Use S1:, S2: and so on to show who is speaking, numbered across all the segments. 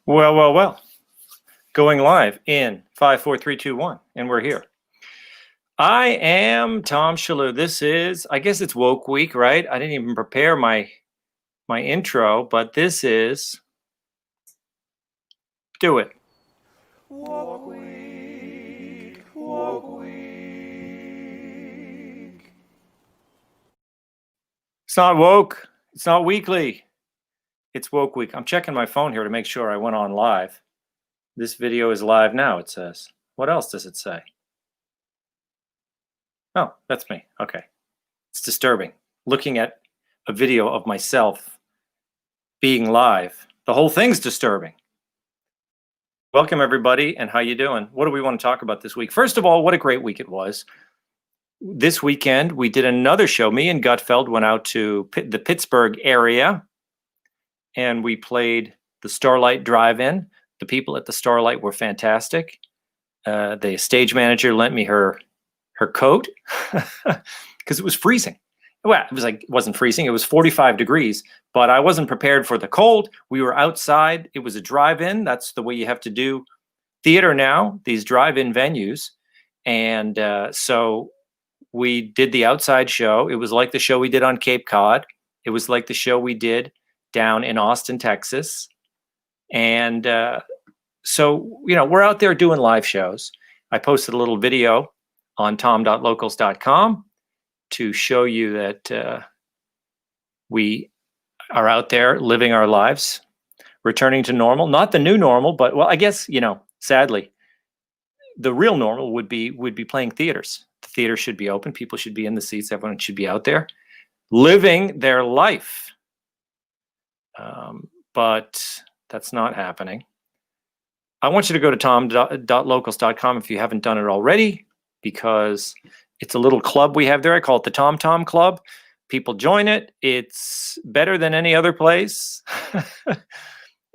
S1: Well, well, well. Going live in 5, 4, 3, 2, 1, and we're here. I am Tom Shalhoub. This is, I guess it's woke week, right? I didn't even prepare my intro, but this is do it.
S2: Woke week, woke week.
S1: It's not woke. It's not weekly. It's woke week. I'm checking my phone here to make sure I went on live. This video is live now, it says. What else does it say? Oh, that's me. Okay. It's disturbing. Looking at a video of myself being live. The whole thing's disturbing. Welcome, everybody, and how you doing? What do we want to talk about this week? First of all, what a great week it was. This weekend, we did another show. Me and Gutfeld went out to the Pittsburgh area, and we played the Starlight Drive-In. The people at the Starlight were fantastic. The stage manager lent me her coat because it was freezing. Well, it wasn't freezing. It was 45 degrees, but I wasn't prepared for the cold. We were outside. It was a drive-in. That's the way you have to do theater now, these drive-in venues. And so we did the outside show. It was like the show we did on Cape Cod. It was like the show we did down in Austin, Texas. And so, we're out there doing live shows. I posted a little video on tom.locals.com to show you that we are out there living our lives, returning to normal. Not the new normal, but, well, I guess, sadly, the real normal would be playing theaters. The theater should be open. People should be in the seats. Everyone should be out there living their life. But that's not happening. I want you to go to tom.locals.com if you haven't done it already, because it's a little club we have there. I call it the Tom Tom Club. People join it. It's better than any other place.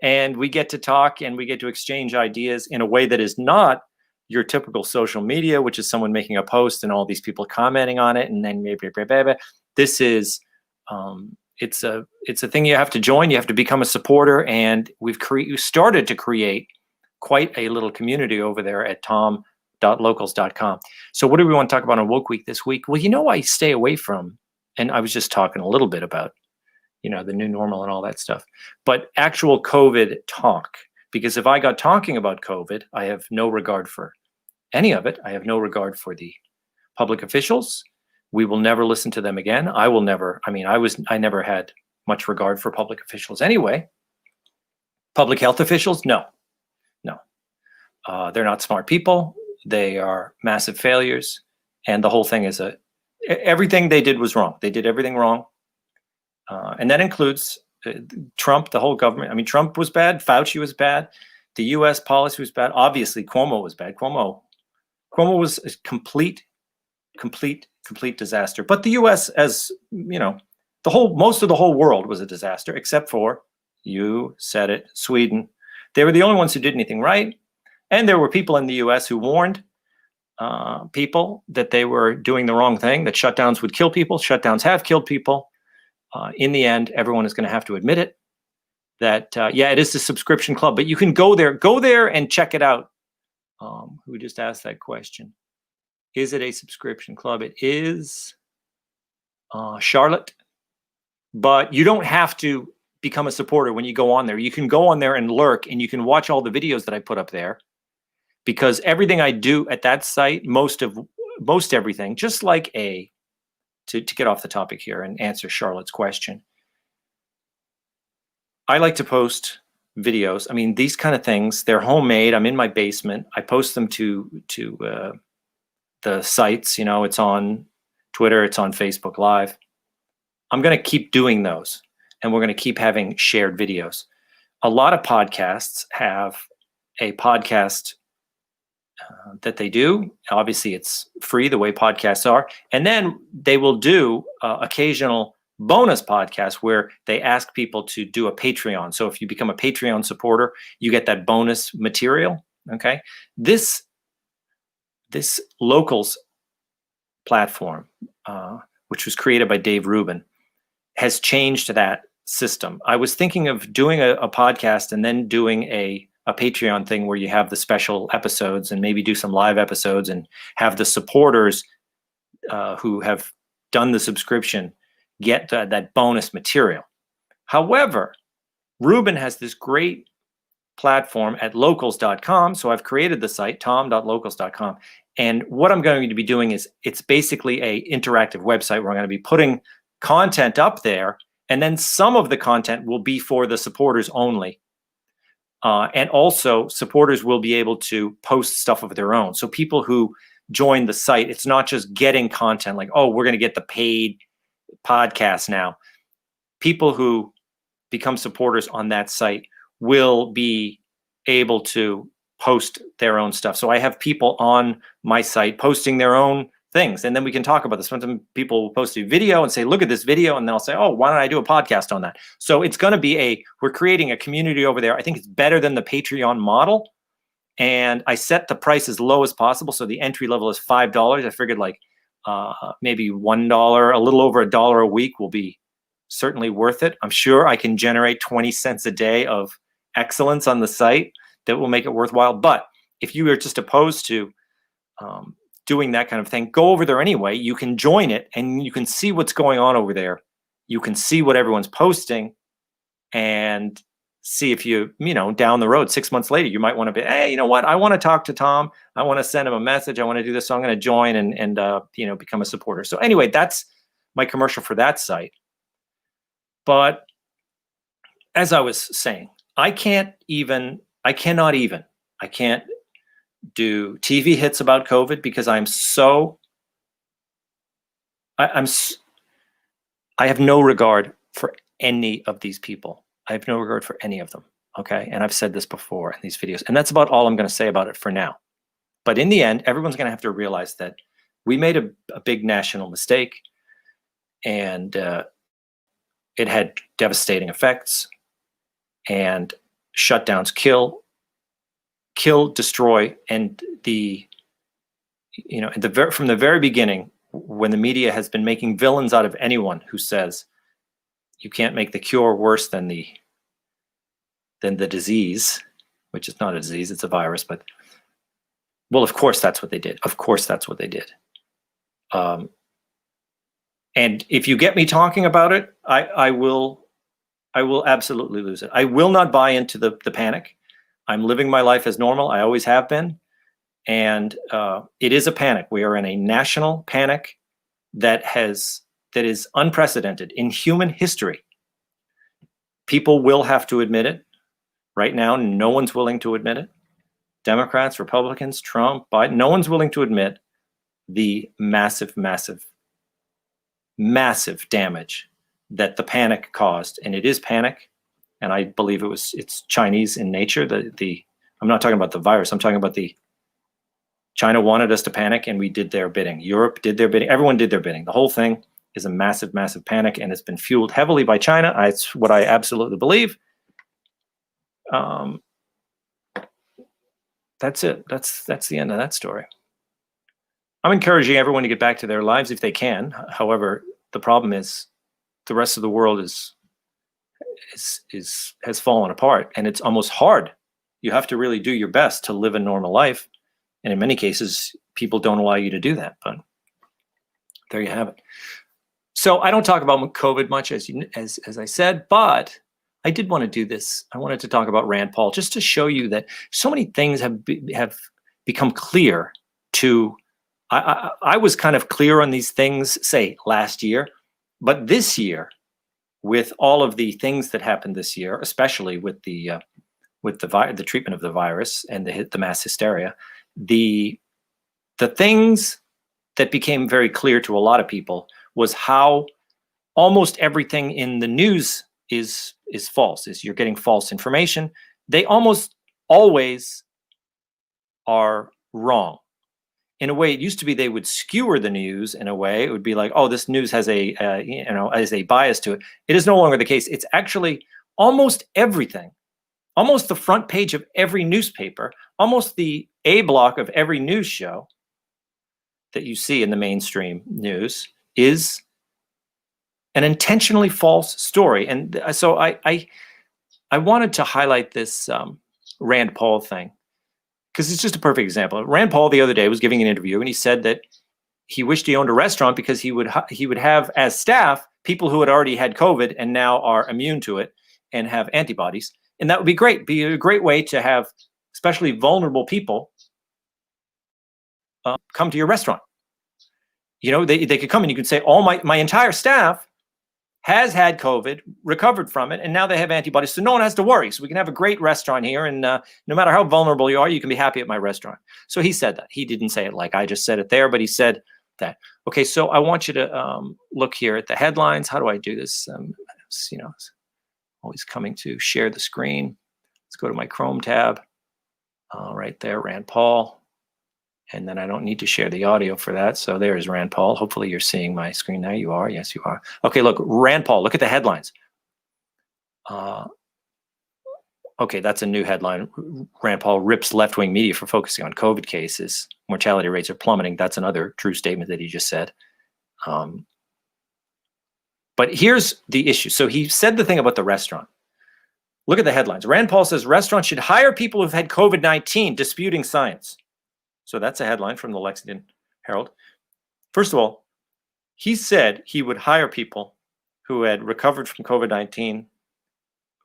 S1: And we get to talk and we get to exchange ideas in a way that is not your typical social media, which is someone making a post and all these people commenting on it. And then this is, it's a thing you have to join. You have to become a supporter. And we've started to create quite a little community over there at tom.locals.com. So what do we want to talk about on Woke Week this week? Well, I stay away from, and I was just talking a little bit about, the new normal and all that stuff, but actual COVID talk, because if I got talking about COVID, I have no regard for any of it. I have no regard for the public officials. We will never listen to them again. I never had much regard for public officials anyway. Public health officials? No. They're not smart people. They are massive failures. And the whole thing is everything they did was wrong. They did everything wrong. And that includes Trump, the whole government. Trump was bad. Fauci was bad. The U.S. policy was bad. Obviously, Cuomo was bad. Cuomo was a complete disaster. But the U.S., as most of the whole world was a disaster, except for, you said it, Sweden. They were the only ones who did anything right. And there were people in the U.S. who warned people that they were doing the wrong thing, that shutdowns would kill people. Shutdowns have killed people. In the end, everyone is going to have to admit it, that, it is a subscription club, but you can go there and check it out. Who just asked that question? Is it a subscription club? It is, Charlotte, but you don't have to become a supporter when you go on there. You can go on there and lurk, and you can watch all the videos that I put up there, because everything I do at that site, most everything, just like to get off the topic here and answer Charlotte's question, I like to post videos. These kind of things, they're homemade. I'm in my basement. I post them to the sites. It's on Twitter. It's on Facebook Live. I'm going to keep doing those, and we're going to keep having shared videos. A lot of podcasts have a podcast that they do. Obviously, it's free the way podcasts are. And then they will do occasional bonus podcasts where they ask people to do a Patreon. So if you become a Patreon supporter, you get that bonus material. Okay. This Locals platform, which was created by Dave Rubin, has changed that system. I was thinking of doing a podcast and then doing a Patreon thing where you have the special episodes and maybe do some live episodes and have the supporters who have done the subscription get that bonus material. However, Ruben has this great platform at locals.com. So I've created the site, tom.locals.com. And what I'm going to be doing is it's basically a interactive website where I'm going to be putting content up there. And then some of the content will be for the supporters only. And also supporters will be able to post stuff of their own. So people who join the site, it's not just getting content like, oh, we're going to get the paid podcast now. People who become supporters on that site will be able to post their own stuff. So I have people on my site posting their own things, and then we can talk about this. Sometimes people will post a video and say, look at this video, and then I'll say, oh, why don't I do a podcast on that? So it's going to be we're creating a community over there. I think it's better than the Patreon model, and I set the price as low as possible. So the entry level is $5. I figured like maybe $1, a little over $1 a week will be certainly worth it. I'm sure I can generate 20 cents a day of excellence on the site that will make it worthwhile. But if you are just opposed to doing that kind of thing, go over there anyway. You can join it and you can see what's going on over there. You can see what everyone's posting and see if down the road, 6 months later, you might want to be, hey, you know what? I want to talk to Tom. I want to send him a message. I want to do this. So I'm going to join and become a supporter. So anyway, that's my commercial for that site. But as I was saying, I can't do TV hits about COVID because I have no regard for any of these people. I have no regard for any of them. Okay. And I've said this before in these videos, and that's about all I'm going to say about it for now. But in the end, everyone's going to have to realize that we made a big national mistake, and it had devastating effects, and shutdowns kill, destroy, and from the very beginning, when the media has been making villains out of anyone who says you can't make the cure worse than the disease, which is not a disease, it's a virus, but well, of course that's what they did. Of course that's what they did. And if you get me talking about it, I will absolutely lose it. I will not buy into the panic. I'm living my life as normal. I always have been. And it is a panic. We are in a national panic that is unprecedented in human history. People will have to admit it. Right now, no one's willing to admit it. Democrats, Republicans, Trump, Biden, no one's willing to admit the massive, massive, massive damage that the panic caused. And it is panic. And I believe it's Chinese in nature. I'm not talking about the virus. I'm talking about China wanted us to panic, and we did their bidding. Europe did their bidding. Everyone did their bidding. The whole thing is a massive, massive panic, and it's been fueled heavily by China. It's what I absolutely believe. That's it. That's the end of that story. I'm encouraging everyone to get back to their lives if they can. However, the problem is the rest of the world has fallen apart, and it's almost hard. You have to really do your best to live a normal life, and in many cases, people don't allow you to do that. But there you have it. So I don't talk about COVID much, as I said, but I did want to do this. I wanted to talk about Rand Paul just to show you that so many things have become clear to. I was kind of clear on these things, say, last year, but this year, with all of the things that happened this year, especially with the treatment of the virus and the mass hysteria, the things that became very clear to a lot of people was how almost everything in the news is false. You're getting false information. They almost always are wrong. In a way, it used to be they would skewer the news in a way. It would be like, oh, this news has has a bias to it. It is no longer the case. It's actually almost everything, almost the front page of every newspaper, almost the A block of every news show that you see in the mainstream news is an intentionally false story. And so I wanted to highlight this Rand Paul thing because it's just a perfect example. Rand Paul the other day was giving an interview and he said that he wished he owned a restaurant because he would have as staff people who had already had COVID and now are immune to it and have antibodies. And that would be great. Be a great way to have especially vulnerable people come to your restaurant. You know, they could come and you could say, all my entire staff has had COVID, recovered from it, and now they have antibodies, so no one has to worry. So we can have a great restaurant here, and no matter how vulnerable you are, you can be happy at my restaurant. So he said that. He didn't say it like I just said it there, but he said that. Okay, so I want you to look here at the headlines. How do I do this? You know, always coming to share the screen. Let's go to my Chrome tab. Right there, Rand Paul. And then I don't need to share the audio for that. So there's Rand Paul. Hopefully you're seeing my screen now. You are. Yes, you are. Okay, look, Rand Paul. Look at the headlines. Okay, that's a new headline. Rand Paul rips left-wing media for focusing on COVID cases. Mortality rates are plummeting. That's another true statement that he just said. But here's the issue. So he said the thing about the restaurant. Look at the headlines. Rand Paul says restaurants should hire people who've had COVID-19, disputing science. So that's a headline from the Lexington Herald. First of all, he said he would hire people who had recovered from COVID-19,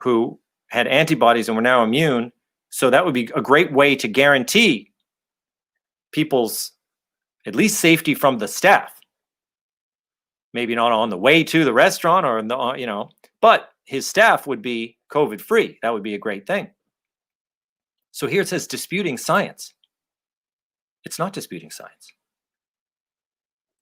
S1: who had antibodies and were now immune. So that would be a great way to guarantee people's at least safety from the staff. Maybe not on the way to the restaurant or, you know, but his staff would be COVID-free. That would be a great thing. So here it says disputing science. It's not disputing science.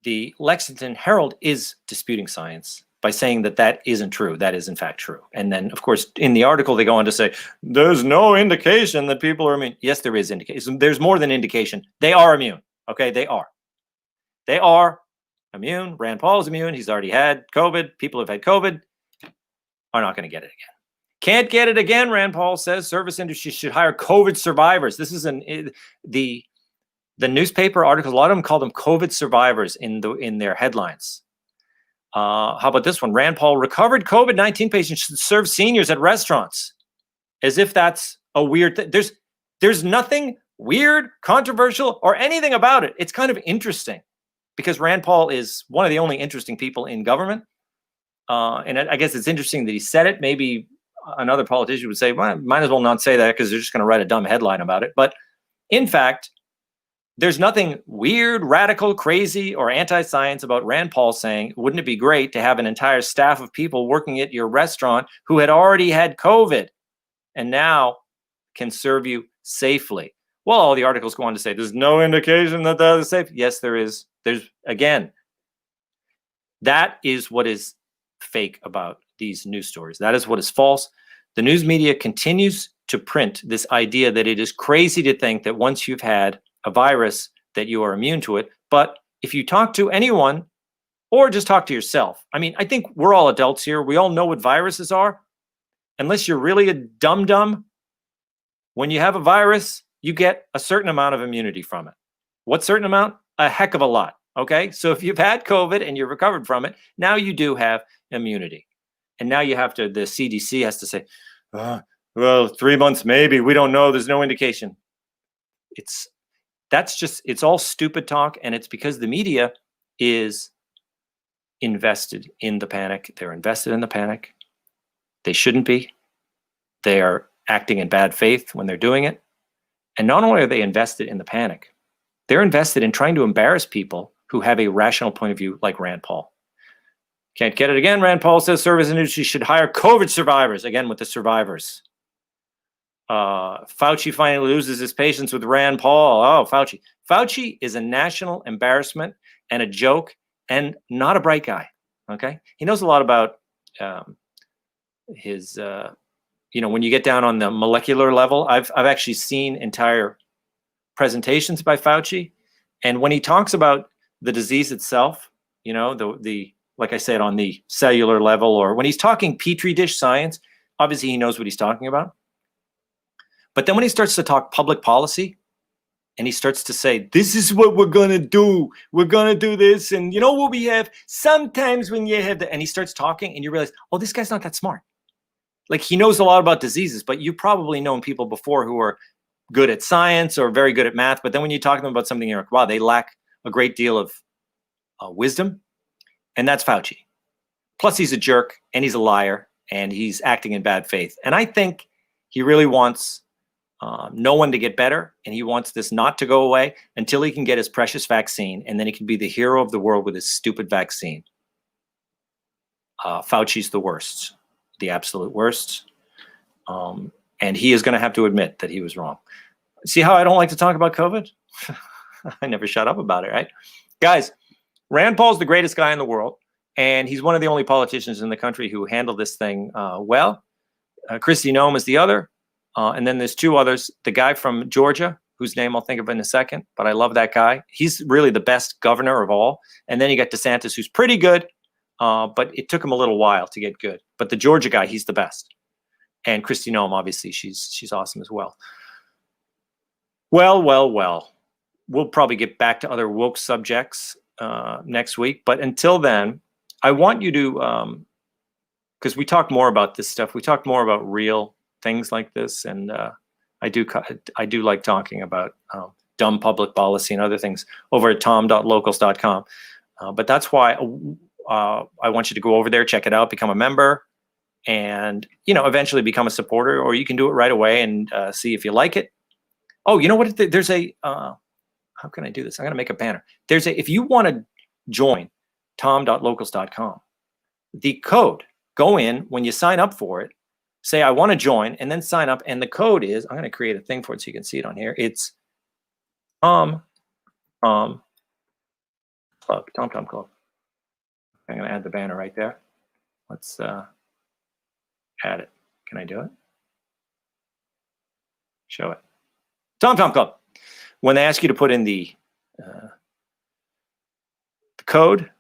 S1: The Lexington Herald is disputing science by saying that that isn't true. That is in fact true. And then, of course, in the article, they go on to say, there's no indication that people are immune. Yes, there is indication. There's more than indication. They are immune. Okay, they are. They are immune. Rand Paul is immune. He's already had COVID. People who have had COVID are not going to get it again. Can't get it again, Rand Paul says. Service industry should hire COVID survivors. This is the newspaper articles, a lot of them call them COVID survivors in their headlines. How about this one? Rand Paul, recovered COVID-19 patients should serve seniors at restaurants. As if that's a weird thing. There's nothing weird, controversial, or anything about it. It's kind of interesting because Rand Paul is one of the only interesting people in government. And I guess it's interesting that he said it. Maybe another politician would say, well, might as well not say that because they're just going to write a dumb headline about it. But in fact, there's nothing weird, radical, crazy, or anti-science about Rand Paul saying, wouldn't it be great to have an entire staff of people working at your restaurant who had already had COVID and now can serve you safely? Well, all the articles go on to say, there's no indication that that is safe. Yes, there is. There's, again, that is what is fake about these news stories. That is what is false. The news media continues to print this idea that it is crazy to think that once you've had a virus that you are immune to it. But if you talk to anyone or just talk to yourself, I mean, I think we're all adults here. We all know what viruses are. Unless you're really a dum-dum, when you have a virus, you get a certain amount of immunity from it. What certain amount? A heck of a lot. Okay. So if you've had COVID and you're recovered from it, now you do have immunity. And now you have to, the CDC has to say, well, 3 months, maybe, we don't know. There's no indication. It's all stupid talk, and it's because the media is invested in the panic. They're invested in the panic. They shouldn't be. They are acting in bad faith when they're doing it. And not only are they invested in the panic, they're invested in trying to embarrass people who have a rational point of view like Rand Paul. Can't get it again, Rand Paul says service industry should hire COVID survivors. Again, with the survivors. Fauci finally loses his patience with Rand Paul. Oh, Fauci. Fauci is a national embarrassment and a joke and not a bright guy. Okay. He knows a lot about his, when you get down on the molecular level, I've actually seen entire presentations by Fauci. And when he talks about the disease itself, like I said, on the cellular level, or when he's talking petri dish science, obviously he knows what he's talking about. But then when he starts to talk public policy, and he starts to say, this is what we're going to do. We're going to do this. And you know what we have? Sometimes when you have and he starts talking and you realize, oh, this guy's not that smart. Like, he knows a lot about diseases, but you've probably known people before who are good at science or very good at math. But then when you talk to them about something, you're like, wow, they lack a great deal of wisdom. And that's Fauci. Plus, he's a jerk and he's a liar and he's acting in bad faith. And I think he really wants no one to get better, and he wants this not to go away until he can get his precious vaccine, and then he can be the hero of the world with his stupid vaccine. Fauci's the worst, the absolute worst, and he is going to have to admit that he was wrong. See how I don't like to talk about COVID? I never shut up about it, right? Guys, Rand Paul's the greatest guy in the world, and he's one of the only politicians in the country who handled this thing well. Kristi Noem is the other. And then there's two others. The guy from Georgia, whose name I'll think of in a second, but I love that guy. He's really the best governor of all. And then you got DeSantis, who's pretty good, but it took him a little while to get good. But the Georgia guy, he's the best. And Kristi Noem, obviously, she's awesome as well. Well. We'll probably get back to other woke subjects next week. But until then, I want you to, because we talk more about this stuff. We talk more about real things like this, and I do like talking about dumb public policy and other things over at tom.locals.com. But that's why I want you to go over there, check it out, become a member, and eventually become a supporter, or you can do it right away and see if you like it. Oh, you know what? There's a how can I do this? I'm gonna make a banner. If you want to join tom.locals.com, the code, go in when you sign up for it. Say, I want to join, and then sign up. And the code is, I'm going to create a thing for it so you can see it on here. It's Tom Club. I'm going to add the banner right there. Let's add it. Can I do it? Show it. Tom Club. When they ask you to put in the code,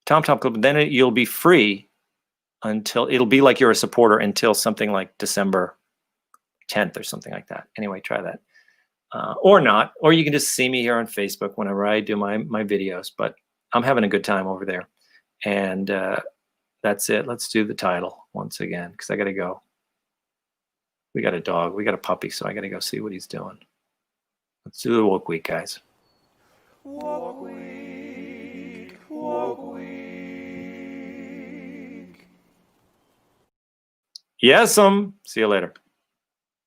S1: Tom Club, then you'll be free until it'll be like you're a supporter until something like December 10th or something like that. Anyway, try that. Or not, or you can just see me here on Facebook whenever I do my videos, but I'm having a good time over there. And that's it. Let's do the title once again, because I got to go. We got a dog. We got a puppy, so I got to go see what he's doing. Let's do the woke week, guys.
S2: Woke week, woke week.
S1: Yes, see you later.